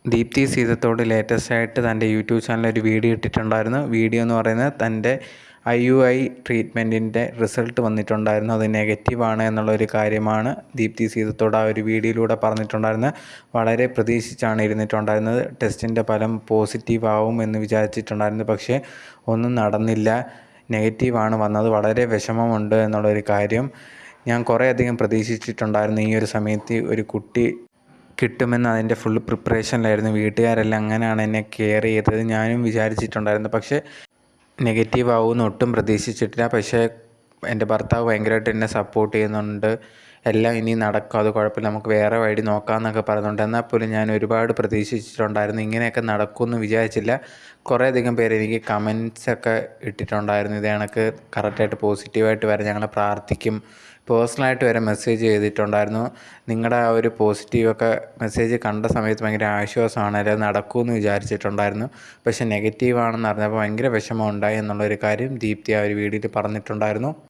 Deepthi Seethathodu latest ആയിട്ട് തൻ്റെ YouTube ചാനലിൽ ഒരു വീഡിയോ ഇട്ടിട്ടുണ്ടായിരുന്നു. വീഡിയോ എന്ന് പറയുന്നത് തൻ്റെ IUI ട്രീറ്റ്മെൻറ്റിൻ്റെ റിസൾട്ട് വന്നിട്ടുണ്ടായിരുന്നു. അത് നെഗറ്റീവാണ് എന്നുള്ളൊരു കാര്യമാണ് ദീപ്തി സീതത്തോട് ആ ഒരു വീഡിയോയിലൂടെ പറഞ്ഞിട്ടുണ്ടായിരുന്നത്. വളരെ പ്രതീക്ഷിച്ചാണ് ഇരുന്നിട്ടുണ്ടായിരുന്നത്. ടെസ്റ്റിൻ്റെ ഫലം പോസിറ്റീവ് ആവും എന്ന് വിചാരിച്ചിട്ടുണ്ടായിരുന്നു. പക്ഷേ ഒന്നും നടന്നില്ല. നെഗറ്റീവാണ് വന്നത്. വളരെ വിഷമമുണ്ട് എന്നുള്ളൊരു കാര്യം. ഞാൻ കുറേയധികം പ്രതീക്ഷിച്ചിട്ടുണ്ടായിരുന്നു ഈ ഒരു സമയത്ത് ഒരു കുട്ടി കിട്ടുമെന്ന്. അതിൻ്റെ ഫുൾ പ്രിപ്പറേഷനിലായിരുന്നു. വീട്ടുകാരെല്ലാം അങ്ങനെയാണ് എന്നെ കെയർ ചെയ്തത്. ഞാനും വിചാരിച്ചിട്ടുണ്ടായിരുന്നു. പക്ഷേ നെഗറ്റീവ് ആവുമെന്ന് ഒട്ടും പ്രതീക്ഷിച്ചിട്ടില്ല. പക്ഷേ എൻ്റെ ഭർത്താവ് ഭയങ്കരമായിട്ട് എന്നെ സപ്പോർട്ട് ചെയ്യുന്നുണ്ട്. എല്ലാം ഇനി നടക്കും, അത് കുഴപ്പമില്ല, നമുക്ക് വേറെ വഴി നോക്കാമെന്നൊക്കെ പറയുന്നുണ്ട്. എന്നാൽ പോലും ഞാൻ ഒരുപാട് പ്രതീക്ഷിച്ചിട്ടുണ്ടായിരുന്നു. ഇങ്ങനെയൊക്കെ നടക്കുമെന്ന് വിചാരിച്ചില്ല. കുറേയധികം പേര് എനിക്ക് കമൻസൊക്കെ ഇട്ടിട്ടുണ്ടായിരുന്നു. ഇത് കണക്ക് കറക്റ്റായിട്ട് പോസിറ്റീവായിട്ട് വരെ ഞങ്ങൾ പ്രാർത്ഥിക്കും. പേഴ്സണലായിട്ട് വരെ മെസ്സേജ് ചെയ്തിട്ടുണ്ടായിരുന്നു. നിങ്ങളുടെ ആ ഒരു പോസിറ്റീവൊക്കെ മെസ്സേജ് കണ്ട സമയത്ത് ഭയങ്കര ആശ്വാസമാണ്. അത് നടക്കുമെന്ന് വിചാരിച്ചിട്ടുണ്ടായിരുന്നു. പക്ഷേ നെഗറ്റീവാണെന്ന് അറിഞ്ഞപ്പോൾ ഭയങ്കര വിഷമമുണ്ടായി എന്നുള്ളൊരു കാര്യം ദീപ്തി ആ ഒരു വീഡിയോയിൽ പറഞ്ഞിട്ടുണ്ടായിരുന്നു.